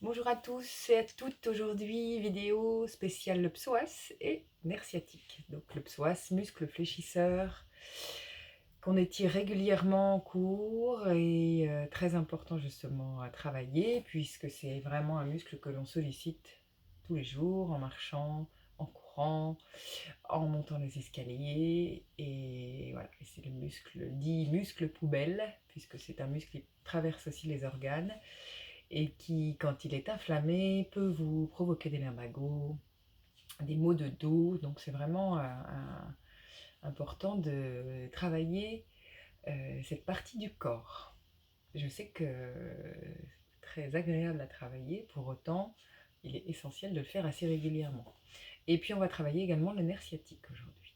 Bonjour à tous et à toutes, aujourd'hui vidéo spéciale le psoas et nerf sciatique. Donc le psoas, muscle fléchisseur qu'on étire régulièrement en cours et très important justement à travailler puisque c'est vraiment un muscle que l'on sollicite tous les jours en marchant, en courant, en montant les escaliers et voilà, et c'est le muscle dit muscle poubelle puisque c'est un muscle qui traverse aussi les organes et qui, quand il est inflammé, peut vous provoquer des lumbago, des maux de dos. Donc c'est vraiment important de travailler cette partie du corps. Je sais que c'est très agréable à travailler, pour autant, il est essentiel de le faire assez régulièrement. Et puis on va travailler également le nerf sciatique aujourd'hui.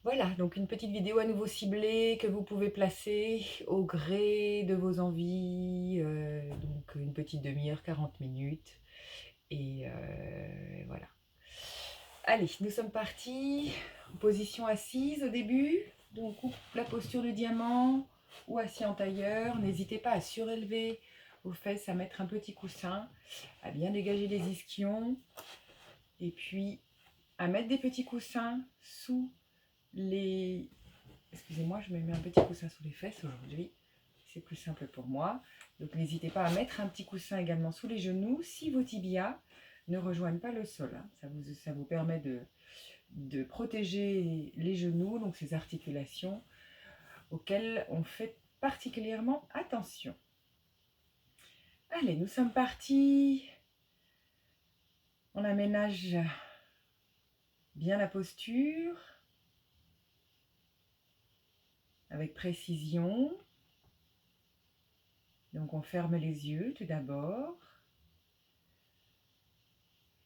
Voilà, donc une petite vidéo à nouveau ciblée que vous pouvez placer au gré de vos envies, donc une petite demi-heure, 40 minutes, et voilà. Allez, nous sommes partis, en position assise au début, donc ou la posture du diamant, ou assis en tailleur. N'hésitez pas à surélever vos fesses, à mettre un petit coussin, à bien dégager les ischions, et puis à mettre des petits coussins sous les... Excusez-moi, je me mets un petit coussin sous les fesses aujourd'hui. C'est plus simple pour moi. Donc n'hésitez pas à mettre un petit coussin également sous les genoux si vos tibias ne rejoignent pas le sol. Ça vous permet de protéger les genoux, donc ces articulations auxquelles on fait particulièrement attention. Allez, nous sommes partis. On aménage bien la posture avec précision. Donc on ferme les yeux tout d'abord.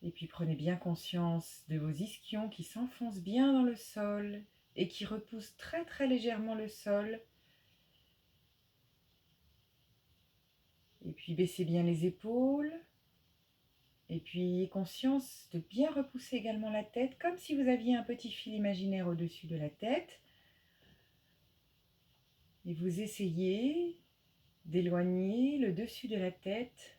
Et puis prenez bien conscience de vos ischions qui s'enfoncent bien dans le sol et qui repoussent très très légèrement le sol. Et puis baissez bien les épaules. Et puis ayez conscience de bien repousser également la tête, comme si vous aviez un petit fil imaginaire au-dessus de la tête. Et vous essayez d'éloigner le dessus de la tête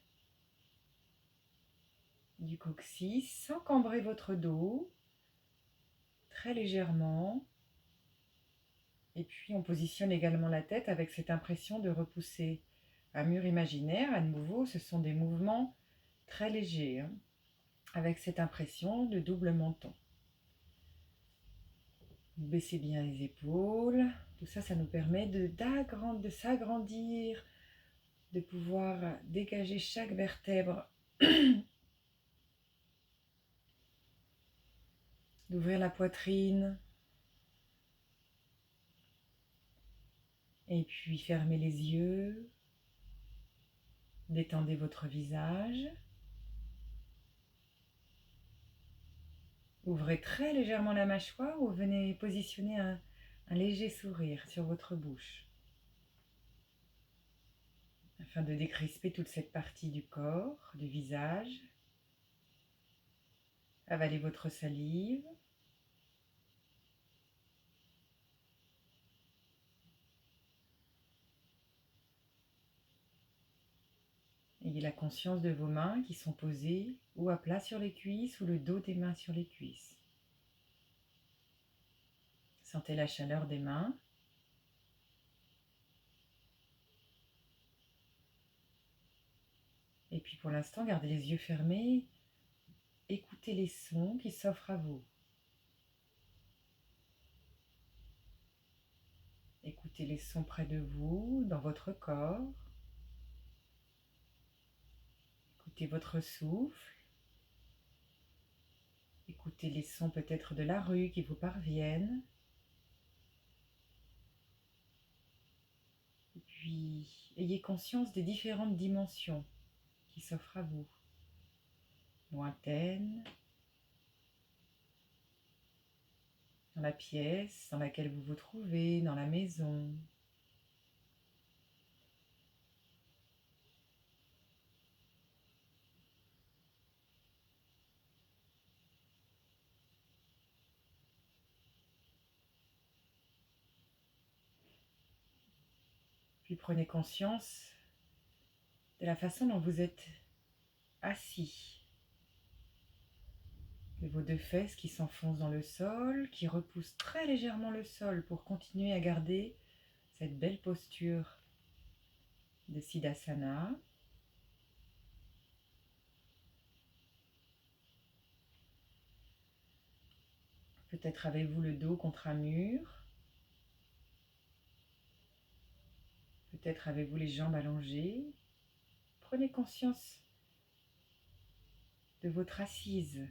du coccyx sans cambrer votre dos, très légèrement. Et puis on positionne également la tête avec cette impression de repousser un mur imaginaire. À nouveau, ce sont des mouvements très légers, avec cette impression de double menton. Baissez bien les épaules. Tout ça, ça nous permet de s'agrandir, de pouvoir dégager chaque vertèbre, d'ouvrir la poitrine. Et puis fermez les yeux. Détendez votre visage. Ouvrez très légèrement la mâchoire ou venez positionner un léger sourire sur votre bouche afin de décrisper toute cette partie du corps, du visage. Avalez votre salive. Ayez la conscience de vos mains qui sont posées ou à plat sur les cuisses ou le dos des mains sur les cuisses. Sentez la chaleur des mains. Et puis pour l'instant, gardez les yeux fermés. Écoutez les sons qui s'offrent à vous. Écoutez les sons près de vous, dans votre corps. Écoutez votre souffle. Écoutez les sons peut-être de la rue qui vous parviennent. Et puis, ayez conscience des différentes dimensions qui s'offrent à vous. Lointaines, dans la pièce dans laquelle vous vous trouvez, dans la maison. Puis prenez conscience de la façon dont vous êtes assis, de vos deux fesses qui s'enfoncent dans le sol, qui repoussent très légèrement le sol pour continuer à garder cette belle posture de Siddhasana. Peut-être avez-vous le dos contre un mur, peut-être avez-vous les jambes allongées. Prenez conscience de votre assise.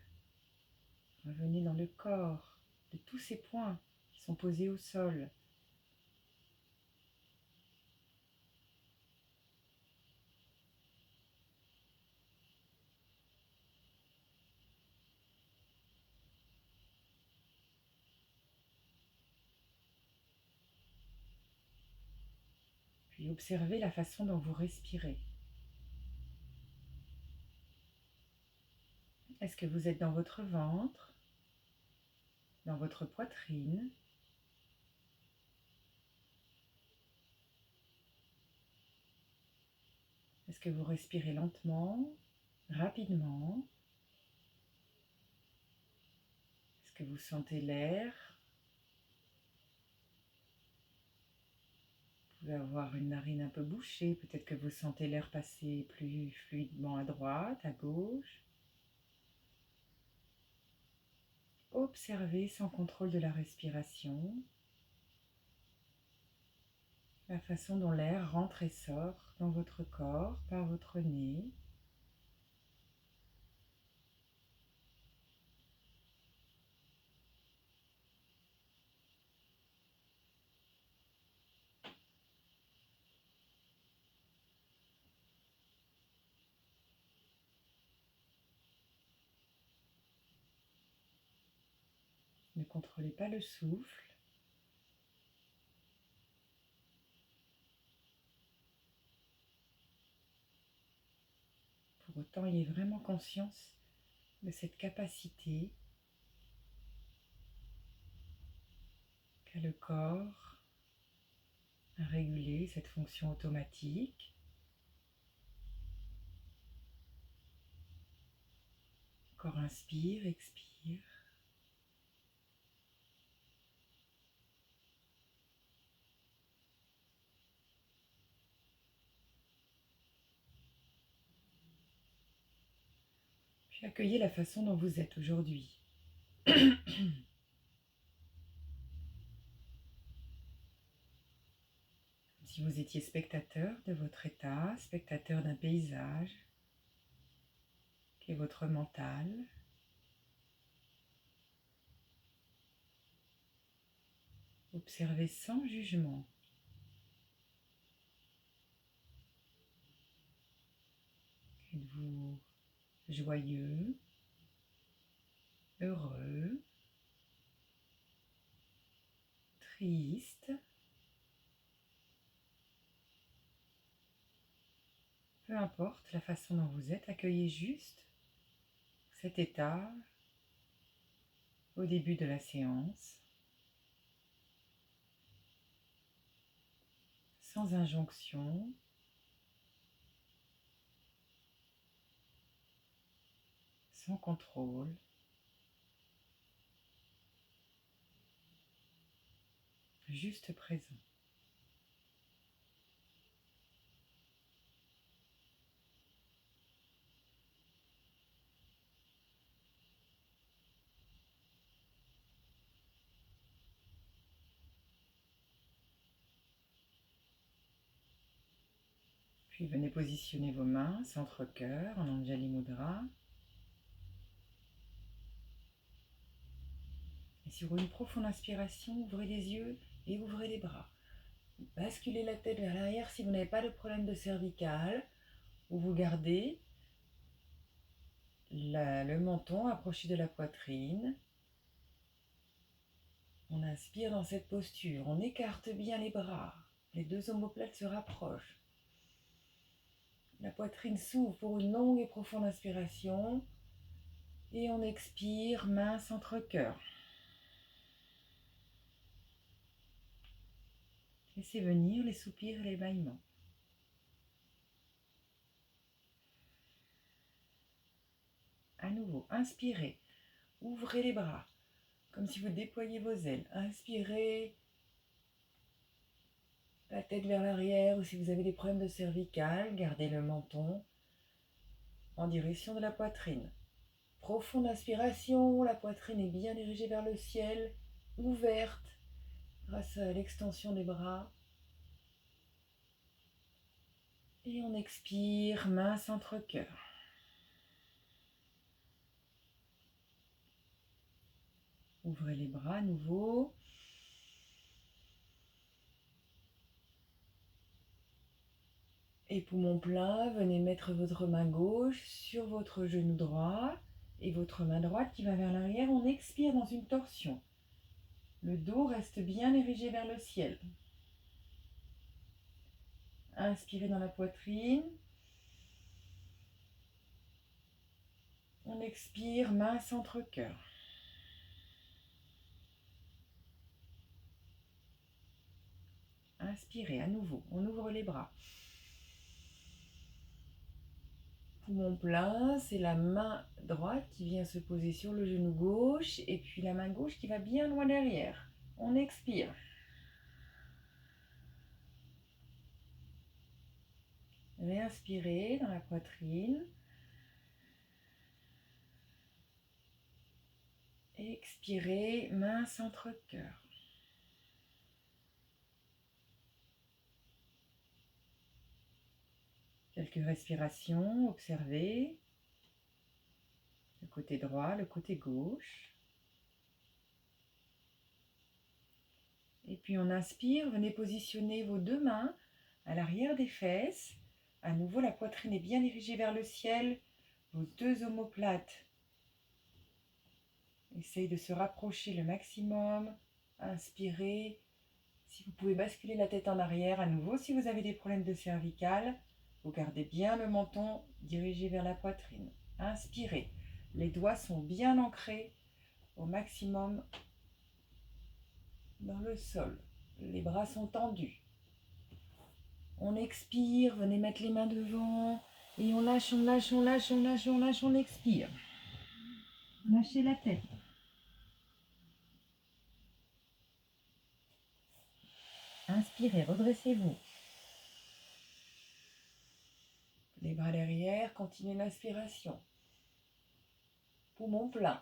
Revenez dans le corps, de tous ces points qui sont posés au sol. Puis observez la façon dont vous respirez. Est-ce que vous êtes dans votre ventre, dans votre poitrine? Est-ce que vous respirez lentement, rapidement? Est-ce que vous sentez l'air? Vous pouvez avoir une narine un peu bouchée, peut-être que vous sentez l'air passer plus fluidement à droite, à gauche. Observez sans contrôle de la respiration la façon dont l'air rentre et sort dans votre corps par votre nez. Ne contrôlez pas le souffle. Pour autant, ayez vraiment conscience de cette capacité qu'a le corps à réguler cette fonction automatique. Corps inspire, expire. Puis accueillez la façon dont vous êtes aujourd'hui. Si vous étiez spectateur de votre état, spectateur d'un paysage, qui est votre mental, observez sans jugement. Êtes-vous joyeux, heureux, triste? Peu importe la façon dont vous êtes, accueillez juste cet état au début de la séance, sans injonction, sans contrôle, juste présent. Puis venez positionner vos mains centre-cœur en Anjali Mudra. Et sur une profonde inspiration, ouvrez les yeux et ouvrez les bras. Basculez la tête vers l'arrière si vous n'avez pas de problème de cervical, ou vous gardez le menton approché de la poitrine. On inspire dans cette posture, on écarte bien les bras, les deux omoplates se rapprochent. La poitrine s'ouvre pour une longue et profonde inspiration et on expire, main centre-cœur. Laissez venir les soupirs et les bâillements. À nouveau, inspirez. Ouvrez les bras, comme si vous déployiez vos ailes. Inspirez. La tête vers l'arrière, ou si vous avez des problèmes de cervicale, gardez le menton en direction de la poitrine. Profonde inspiration, la poitrine est bien dirigée vers le ciel, ouverte grâce à l'extension des bras. Et on expire, main centre-cœur. Ouvrez les bras à nouveau. Et poumon plein, venez mettre votre main gauche sur votre genou droit et votre main droite qui va vers l'arrière. On expire dans une torsion. Le dos reste bien érigé vers le ciel. Inspirez dans la poitrine. On expire, main centre-cœur. Inspirez à nouveau, on ouvre les bras. Poumon plein, c'est la main droite qui vient se poser sur le genou gauche et puis la main gauche qui va bien loin derrière. On expire. Réinspirez dans la poitrine. Expirez, main centre-cœur. Quelques respirations, observez le côté droit, le côté gauche. Et puis on inspire, venez positionner vos deux mains à l'arrière des fesses. À nouveau, la poitrine est bien dirigée vers le ciel. Vos deux omoplates essayent de se rapprocher le maximum. Inspirez. Si vous pouvez basculer la tête en arrière, à nouveau, si vous avez des problèmes de cervicale, vous gardez bien le menton dirigé vers la poitrine. Inspirez. Les doigts sont bien ancrés au maximum dans le sol. Les bras sont tendus. On expire, venez mettre les mains devant et on lâche, on lâche, on lâche, on lâche, on lâche, on expire. Lâchez la tête. Inspirez, redressez-vous. Les bras derrière, continuez l'inspiration. Poumon plein.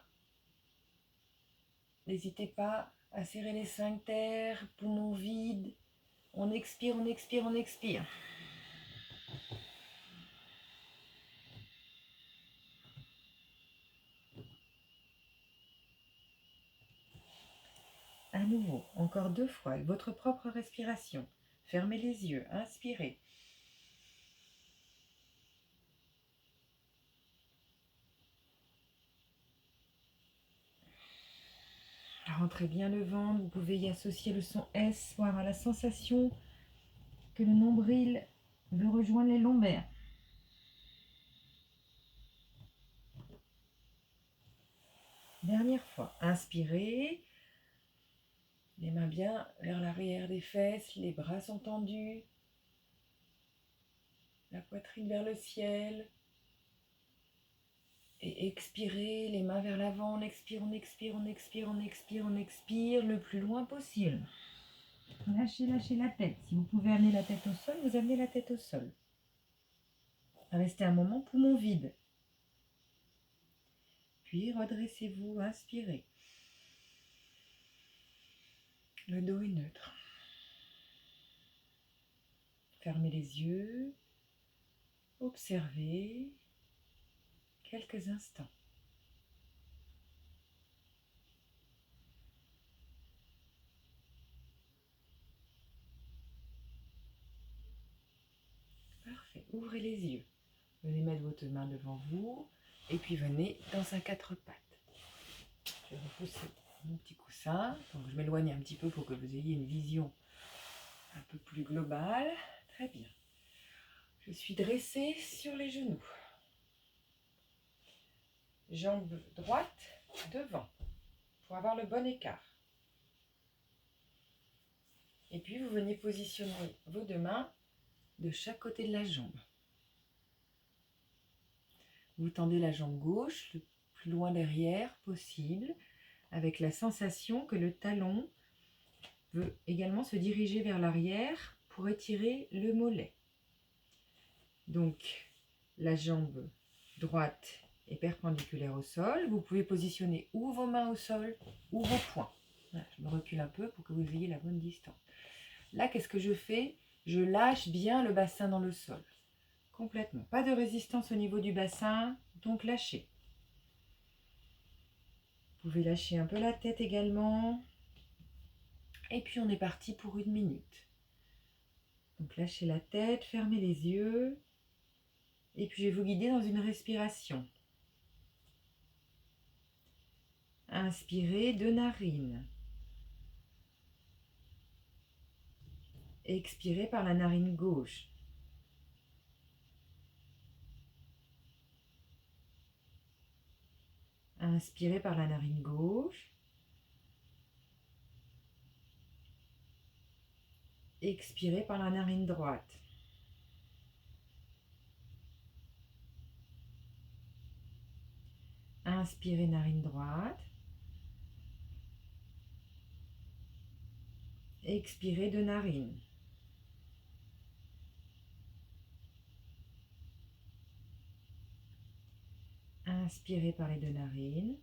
N'hésitez pas à serrer les sphincters, poumon vide. On expire, on expire, on expire. À nouveau, encore 2 fois, avec votre propre respiration. Fermez les yeux, inspirez. Rentrez bien le ventre, vous pouvez y associer le son S pour avoir la sensation que le nombril veut rejoindre les lombaires. Dernière fois, inspirez. Les mains bien vers l'arrière des fesses, les bras sont tendus. La poitrine vers le ciel. Et expirez, les mains vers l'avant, on expire, on expire, on expire, on expire, on expire le plus loin possible. Lâchez, lâchez la tête. Si vous pouvez amener la tête au sol, vous amenez la tête au sol. Restez un moment, poumon vide. Puis redressez-vous, inspirez. Le dos est neutre. Fermez les yeux. Observez quelques instants. Parfait. Ouvrez les yeux. Venez mettre votre main devant vous et puis venez dans un 4 pattes. Je vais repousser mon petit coussin. Donc je m'éloigne un petit peu pour que vous ayez une vision un peu plus globale. Très bien. Je suis dressée sur les genoux. Jambe droite devant pour avoir le bon écart. Et puis vous venez positionner vos deux mains de chaque côté de la jambe. Vous tendez la jambe gauche le plus loin derrière possible, avec la sensation que le talon veut également se diriger vers l'arrière pour étirer le mollet. Donc, la jambe droite est perpendiculaire au sol. Vous pouvez positionner ou vos mains au sol ou vos poings. Voilà, je me recule un peu pour que vous ayez la bonne distance. Là, qu'est-ce que je fais? Je lâche bien le bassin dans le sol. Complètement. Pas de résistance au niveau du bassin, donc lâchez. Vous pouvez lâcher un peu la tête également. Et puis on est parti pour 1 minute. Donc lâchez la tête, fermez les yeux. Et puis je vais vous guider dans une respiration. Inspirez de narine. Expirez par la narine gauche. Inspirez par la narine gauche. Expirez par la narine droite. Inspirez narine droite. Expirez de narine. Inspirez par les 2 narines.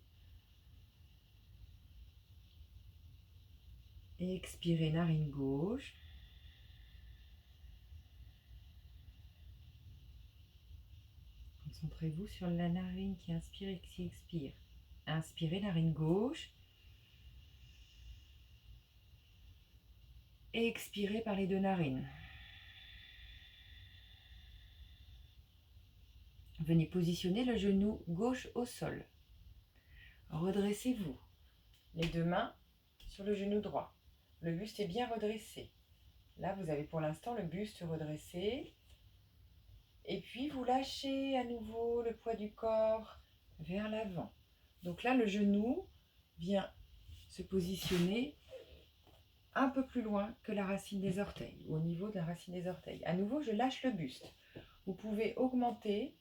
Expirez narine gauche. Concentrez-vous sur la narine qui inspire et qui expire. Inspirez narine gauche. Expirez par les 2 narines. Venez positionner le genou gauche au sol. Redressez-vous. Les 2 mains sur le genou droit. Le buste est bien redressé. Là, vous avez pour l'instant le buste redressé. Et puis, vous lâchez à nouveau le poids du corps vers l'avant. Donc là, le genou vient se positionner un peu plus loin que la racine des orteils, au niveau de la racine des orteils. À nouveau, je lâche le buste. Vous pouvez augmenter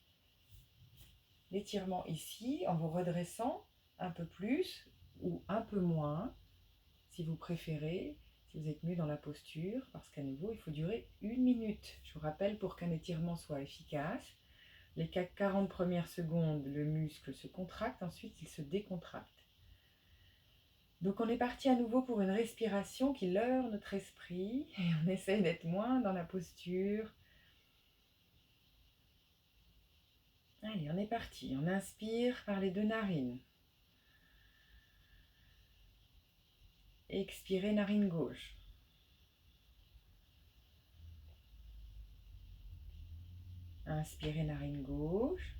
l'étirement ici en vous redressant un peu plus ou un peu moins, si vous préférez, si vous êtes mieux dans la posture, parce qu'à nouveau, il faut durer 1 minute. Je vous rappelle, pour qu'un étirement soit efficace, les 40 premières secondes, le muscle se contracte, ensuite il se décontracte. Donc on est parti à nouveau pour une respiration qui leurre notre esprit, et on essaye d'être moins dans la posture. Allez, on est parti. On inspire par les 2 narines. Expirez narine gauche. Inspirez narine gauche.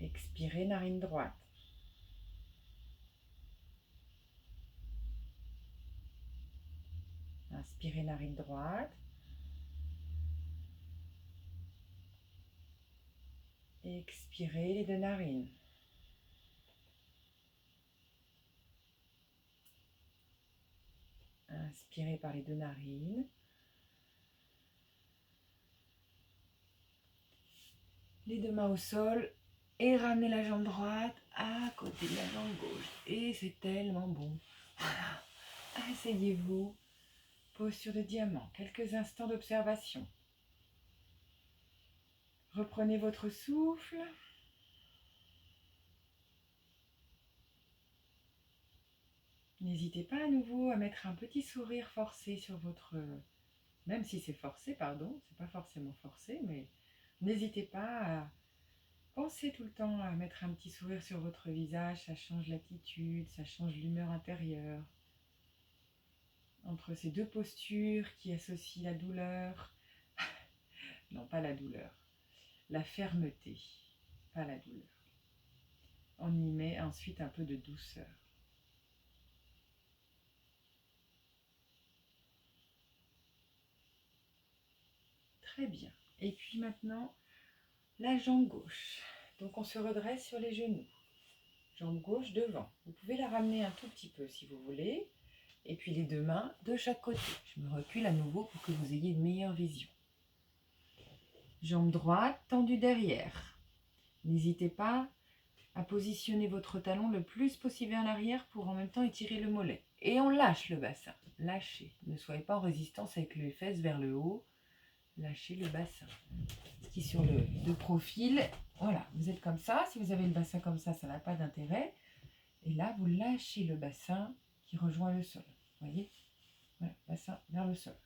Expirez narine droite. Inspirez narine droite. Expirez les 2 narines. Inspirez par les 2 narines. Les 2 mains au sol et ramenez la jambe droite à côté de la jambe gauche. Et c'est tellement bon. Voilà. Asseyez-vous. Posture de diamant. Quelques instants d'observation. Reprenez votre souffle. N'hésitez pas à nouveau à mettre un petit sourire forcé sur votre... Même si c'est forcé, pardon, c'est pas forcément forcé, mais n'hésitez pas à penser tout le temps à mettre un petit sourire sur votre visage. Ça change l'attitude, ça change l'humeur intérieure. Entre ces 2 postures qui associent la douleur, non pas la douleur, la fermeté, pas la douleur. On y met ensuite un peu de douceur. Très bien. Et puis maintenant, la jambe gauche. Donc on se redresse sur les genoux. Jambe gauche devant. Vous pouvez la ramener un tout petit peu si vous voulez. Et puis les 2 mains de chaque côté. Je me recule à nouveau pour que vous ayez une meilleure vision. Jambe droite tendue derrière. N'hésitez pas à positionner votre talon le plus possible vers l'arrière pour en même temps étirer le mollet. Et on lâche le bassin. Lâchez. Ne soyez pas en résistance avec les fesses vers le haut. Lâchez le bassin. Ce qui est sur le de profil, voilà, vous êtes comme ça. Si vous avez le bassin comme ça n'a pas d'intérêt. Et là, vous lâchez le bassin qui rejoint le sol. Vous voyez? Voilà, bassin vers le sol.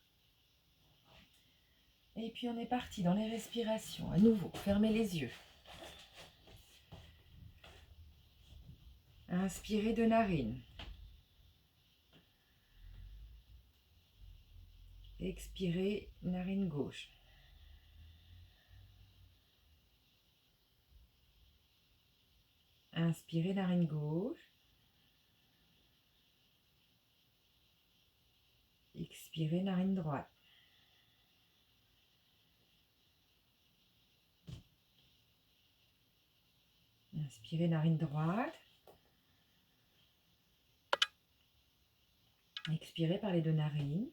Et puis on est parti dans les respirations. À nouveau, fermez les yeux. Inspirez de narine. Expirez, narine gauche. Inspirez, narine gauche. Expirez, narine droite. Inspirez, narine droite. Expirez par les deux narines.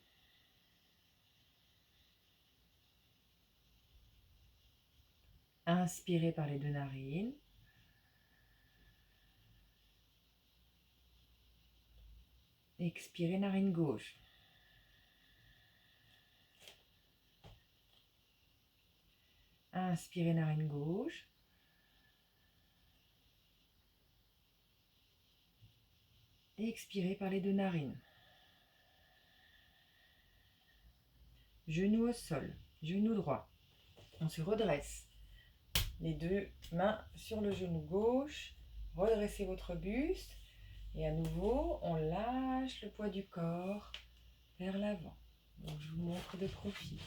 Inspirez par les deux narines. Expirez, narine gauche. Inspirez, narine gauche. Expirez par les deux narines. Genou au sol, genou droit. On se redresse. Les deux mains sur le genou gauche. Redressez votre buste. Et à nouveau, on lâche le poids du corps vers l'avant. Donc je vous montre de profil.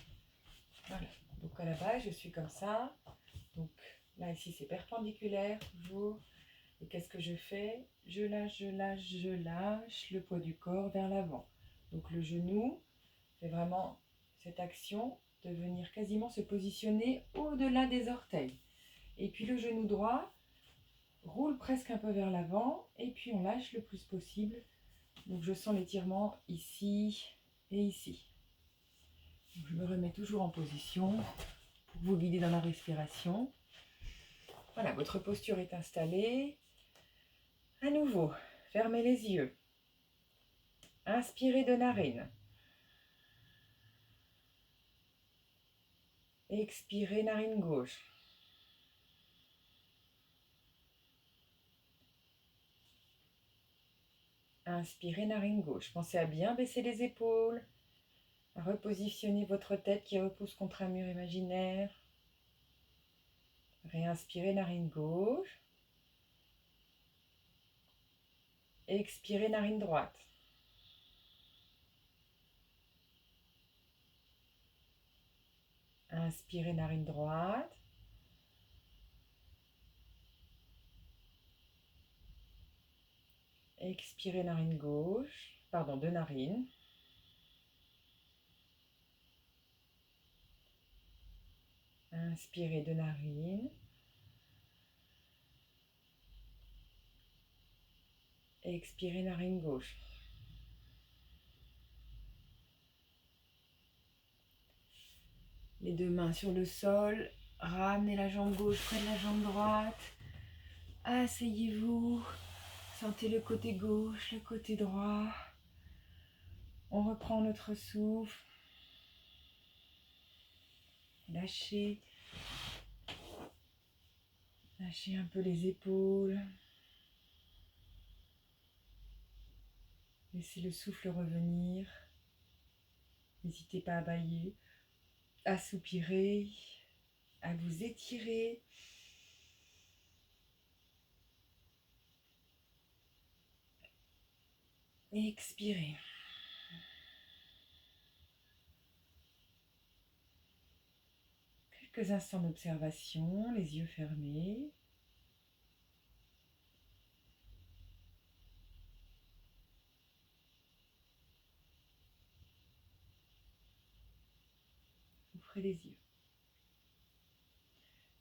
Voilà. Donc à la base, je suis comme ça. Donc là, ici, c'est perpendiculaire toujours. Et qu'est-ce que je fais? Je lâche, je lâche, je lâche le poids du corps vers l'avant. Donc le genou fait vraiment cette action de venir quasiment se positionner au-delà des orteils. Et puis le genou droit roule presque un peu vers l'avant. Et puis on lâche le plus possible. Donc je sens l'étirement ici et ici. Donc je me remets toujours en position pour vous guider dans la respiration. Voilà, votre posture est installée. À nouveau, fermez les yeux. Inspirez de narine. Expirez, narine gauche. Inspirez, narine gauche. Pensez à bien baisser les épaules, à repositionner votre tête qui repousse contre un mur imaginaire. Réinspirez, narine gauche. Expirez, narine droite. Inspirez, narine droite. Expirez, narine gauche. Pardon, deux narines. Inspirez, deux narines. Expirez, narine gauche. Les deux mains sur le sol. Ramenez la jambe gauche près de la jambe droite. Asseyez-vous. Sentez le côté gauche, le côté droit. On reprend notre souffle. Lâchez. Lâchez un peu les épaules. Laissez le souffle revenir. N'hésitez pas à bâiller, à soupirer, à vous étirer. Et expirez. Quelques instants d'observation, les yeux fermés. Ouvrez les yeux.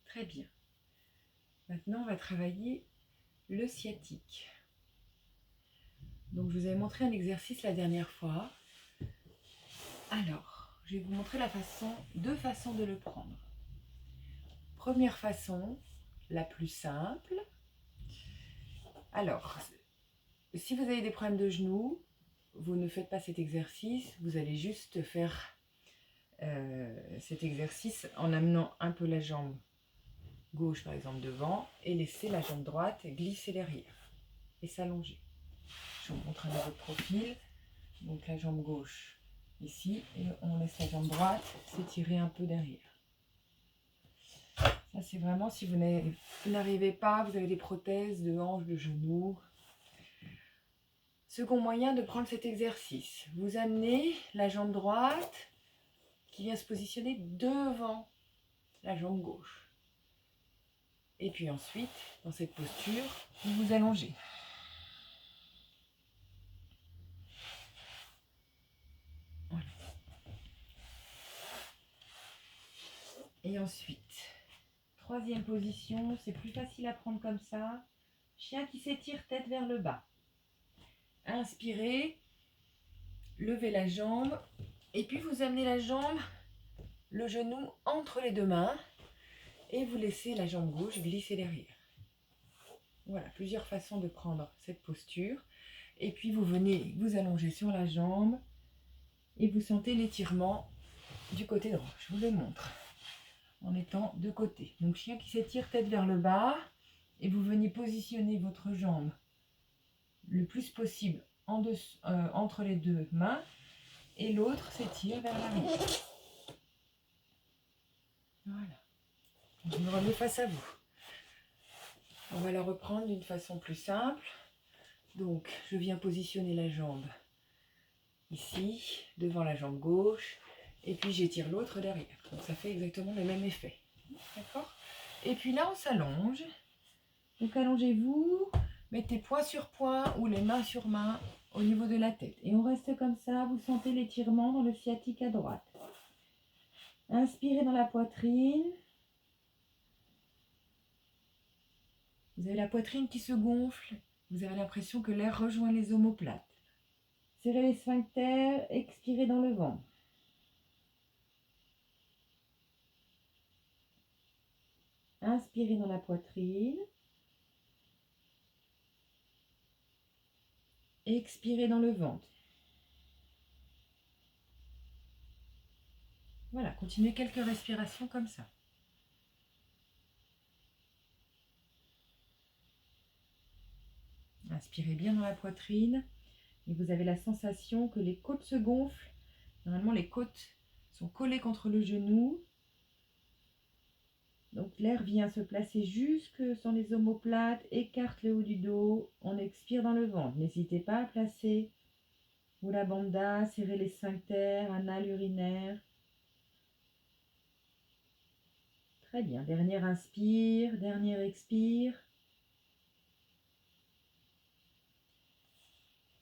Très bien. Maintenant, on va travailler le sciatique. Donc, je vous avais montré un exercice la dernière fois. Alors, je vais vous montrer deux façons de le prendre. première façon, la plus simple. Alors, si vous avez des problèmes de genoux, vous ne faites pas cet exercice, vous allez juste faire cet exercice en amenant un peu la jambe gauche par exemple devant et laisser la jambe droite glisser derrière et s'allonger. Je vous montre un nouveau profil. Donc la jambe gauche ici et on laisse la jambe droite s'étirer un peu derrière. Ça c'est vraiment si vous n'arrivez pas, vous avez des prothèses de hanches, de genoux. Second moyen de prendre cet exercice, vous amenez la jambe droite qui vient se positionner devant la jambe gauche. Et puis ensuite, dans cette posture, vous vous allongez. Voilà. Et ensuite, troisième position, c'est plus facile à prendre comme ça. Chien qui s'étire tête vers le bas. Inspirez, levez la jambe et puis vous amenez la jambe, le genou entre les deux mains et vous laissez la jambe gauche glisser derrière. Voilà, plusieurs façons de prendre cette posture. Et puis vous venez vous allonger sur la jambe et vous sentez l'étirement du côté droit. Je vous le montre en étant de côté. Donc chien qui s'étire tête vers le bas et vous venez positionner votre jambe le plus possible entre les deux mains et l'autre s'étire vers l'arrière. Voilà. Je me remets face à vous. On va la reprendre d'une façon plus simple. Donc, je viens positionner la jambe ici, devant la jambe gauche, et puis j'étire l'autre derrière. Donc, ça fait exactement le même effet. D'accord ? Et puis là, on s'allonge. Donc, allongez-vous, mettez poing sur poing ou les mains sur main au niveau de la tête. Et on reste comme ça, vous sentez l'étirement dans le sciatique à droite. Inspirez dans la poitrine. Vous avez la poitrine qui se gonfle. Vous avez l'impression que l'air rejoint les omoplates. Serrez les sphincters, expirez dans le ventre. Inspirez dans la poitrine. Expirez dans le ventre. Voilà, continuez quelques respirations comme ça. Inspirez bien dans la poitrine et vous avez la sensation que les côtes se gonflent. Normalement, les côtes sont collées contre le genou. Donc l'air vient se placer jusque sur les omoplates, écarte le haut du dos. On expire dans le ventre. N'hésitez pas à placer ou la banda, serrez les sphincters, anal urinaire. Très bien. Dernier inspire, dernier expire.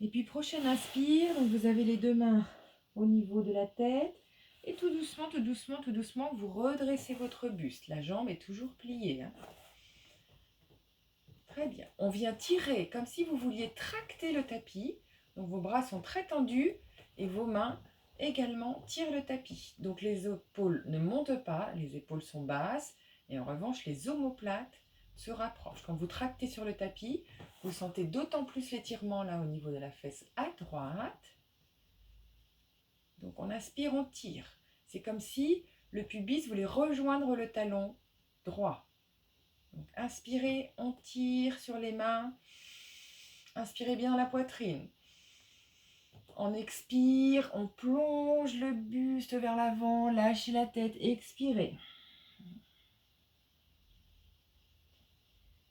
Et puis prochaine inspire, donc vous avez les deux mains au niveau de la tête. Et tout doucement, tout doucement, tout doucement, vous redressez votre buste. La jambe est toujours pliée. Hein. Très bien. On vient tirer comme si vous vouliez tracter le tapis. Donc vos bras sont très tendus et vos mains également tirent le tapis. Donc les épaules ne montent pas, les épaules sont basses. Et en revanche, les omoplates se rapprochent. Quand vous tractez sur le tapis, vous sentez d'autant plus l'étirement là au niveau de la fesse à droite. Donc on inspire, on tire. C'est comme si le pubis voulait rejoindre le talon droit. Donc inspirez, on tire sur les mains. Inspirez bien la poitrine. On expire, on plonge le buste vers l'avant, lâchez la tête, expirez.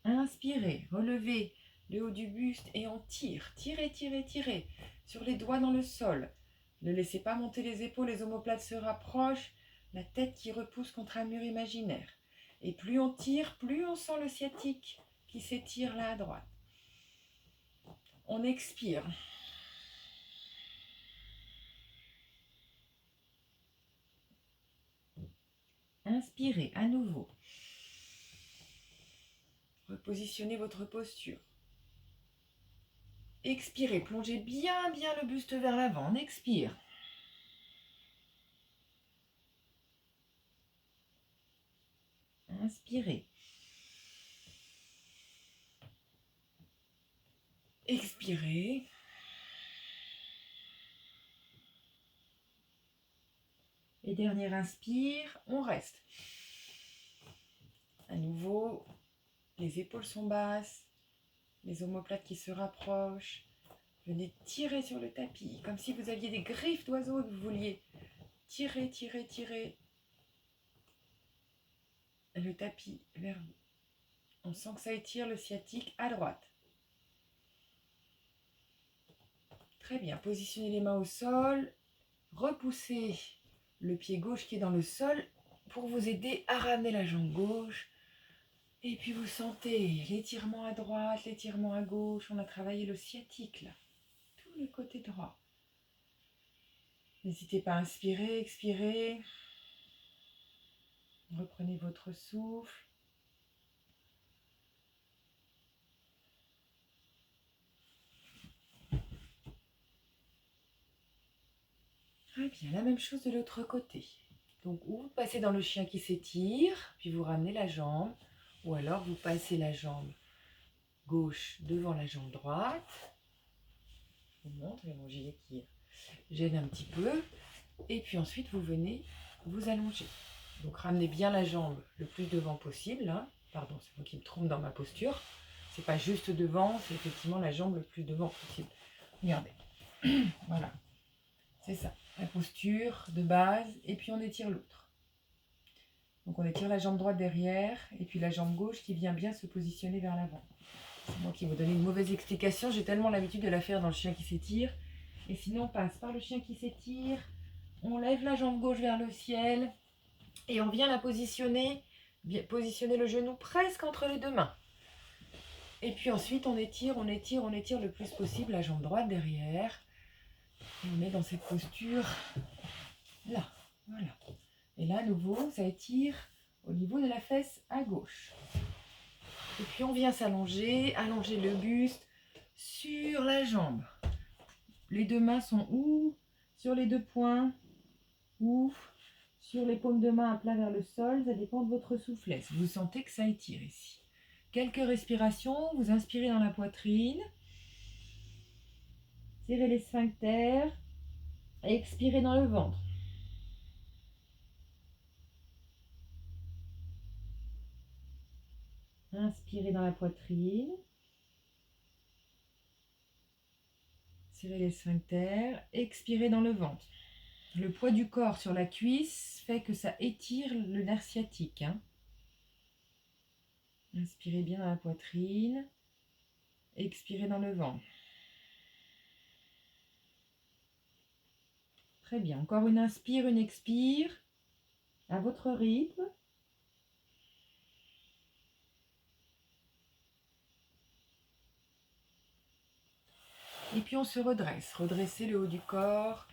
Inspirez, relevez le haut du buste et on tire. Tirez, tirez, tirez sur les doigts dans le sol. Ne laissez pas monter les épaules, les omoplates se rapprochent, la tête qui repousse contre un mur imaginaire. Et plus on tire, plus on sent le sciatique qui s'étire là à droite. On expire. Inspirez à nouveau. Repositionnez votre posture. Expirez, plongez bien le buste vers l'avant. On expire. Inspirez. Expirez. Et dernier inspire, on reste. À nouveau, les épaules sont basses, les omoplates qui se rapprochent. Venez tirer sur le tapis, comme si vous aviez des griffes d'oiseau et que vous vouliez tirer, tirer, tirer le tapis vers vous. On sent que ça étire le sciatique à droite. Très bien, positionnez les mains au sol, repoussez le pied gauche qui est dans le sol pour vous aider à ramener la jambe gauche. Et puis vous sentez l'étirement à droite, l'étirement à gauche. On a travaillé le sciatique là, tout le côté droit. N'hésitez pas à inspirer, expirer. Reprenez votre souffle. Très bien, la même chose de l'autre côté. Donc, ou vous passez dans le chien qui s'étire, puis vous ramenez la jambe, ou alors vous passez la jambe gauche devant la jambe droite. Je vous montre, il y a mon gilet qui gêne un petit peu. Et puis ensuite, vous venez vous allonger. Donc, ramenez bien la jambe le plus devant possible. Hein. Pardon, c'est moi qui me trompe dans ma posture. C'est pas juste devant, c'est effectivement la jambe le plus devant possible. Regardez. Voilà. C'est ça. La posture de base. Et puis, on étire l'autre. Donc, on étire la jambe droite derrière. Et puis, la jambe gauche qui vient bien se positionner vers l'avant. C'est moi qui vous donne une mauvaise explication. J'ai tellement l'habitude de la faire dans le chien qui s'étire. Et sinon, on passe par le chien qui s'étire. On lève la jambe gauche vers le ciel. Et on vient la positionner le genou presque entre les deux mains. Et puis ensuite, on étire le plus possible la jambe droite derrière. Et on est dans cette posture là. Voilà. Et là, à nouveau, ça étire au niveau de la fesse à gauche. Et puis, on vient s'allonger, allonger le buste sur la jambe. Les deux mains sont ou sur les deux poings ou sur les paumes de main à plat vers le sol. Ça dépend de votre souplesse. Vous sentez que ça étire ici. Quelques respirations. Vous inspirez dans la poitrine. Serrez les sphincters. Et expirez dans le ventre. Inspirez dans la poitrine. Serrez les sphincters. Expirez dans le ventre. Le poids du corps sur la cuisse fait que ça étire le nerf sciatique. Hein. Inspirez bien dans la poitrine. Expirez dans le ventre. Très bien. Encore une inspire, une expire. À votre rythme. Et puis on se redresse. Redressez le haut du corps.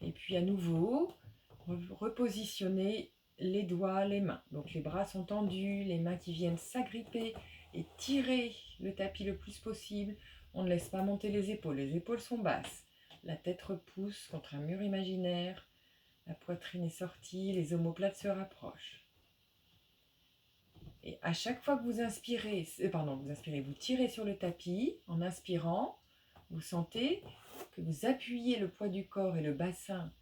Et puis à nouveau, repositionnez les doigts, les mains. Donc les bras sont tendus, les mains qui viennent s'agripper et tirer le tapis le plus possible. On ne laisse pas monter les épaules sont basses. La tête repousse contre un mur imaginaire. La poitrine est sortie, les omoplates se rapprochent. Et à chaque fois que vous inspirez, vous tirez sur le tapis. En inspirant, vous sentez que vous appuyez le poids du corps et le bassin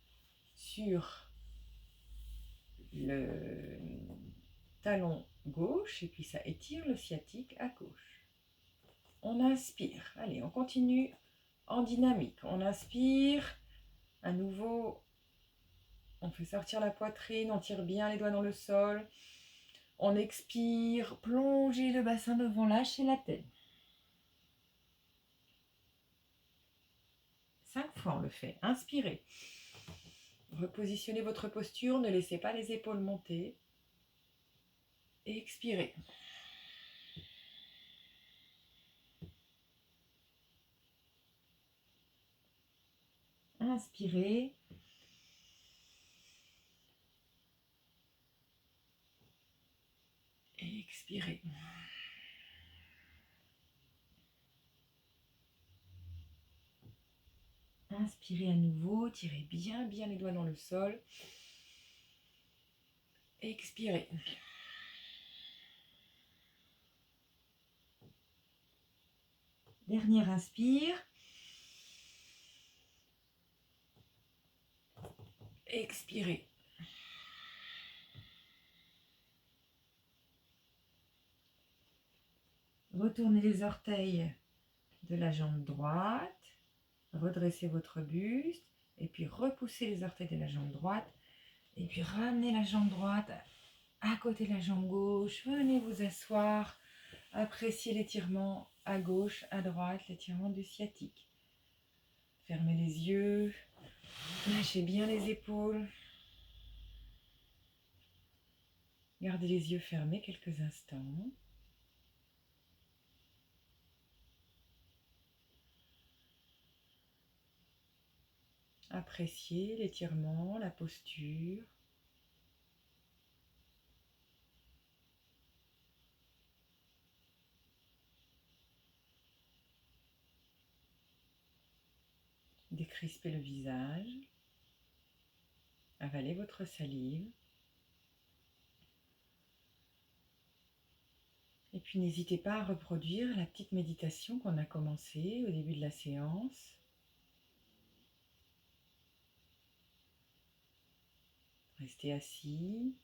sur le talon gauche et puis ça étire le sciatique à gauche. On inspire. Allez, on continue en dynamique. On inspire. À nouveau, on fait sortir la poitrine. On tire bien les doigts dans le sol. On expire. Plongez le bassin devant. Lâchez la tête. 5 fois on le fait. Inspirez. Repositionnez votre posture. Ne laissez pas les épaules monter. Et expirez. Inspirez. Et expirez. Inspirez à nouveau, tirez bien les doigts dans le sol. Expirez. Dernière inspire. Expirez. Retournez les orteils de la jambe droite. Redressez votre buste. Et puis repoussez les orteils de la jambe droite. Et puis ramenez la jambe droite à côté de la jambe gauche. Venez vous asseoir. Appréciez l'étirement à gauche, à droite, l'étirement du sciatique. Fermez les yeux. Lâchez bien les épaules. Gardez les yeux fermés quelques instants. Appréciez l'étirement, la posture. Décrispez le visage. Avalez votre salive. Et puis n'hésitez pas à reproduire la petite méditation qu'on a commencée au début de la séance. Restez assis,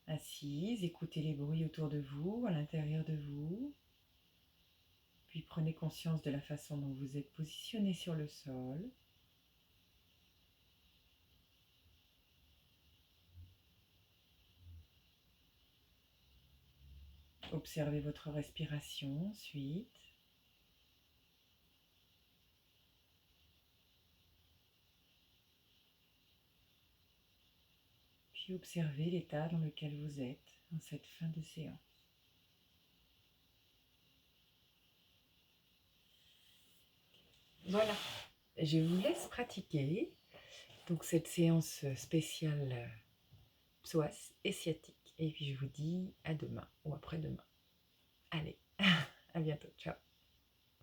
assise, écoutez les bruits autour de vous, à l'intérieur de vous. Puis prenez conscience de la façon dont vous êtes positionné sur le sol. Observez votre respiration ensuite. Puis observez l'état dans lequel vous êtes en cette fin de séance. Voilà, je vous laisse pratiquer donc cette séance spéciale psoas et sciatique. Et puis je vous dis à demain ou après-demain. Allez, à bientôt, ciao.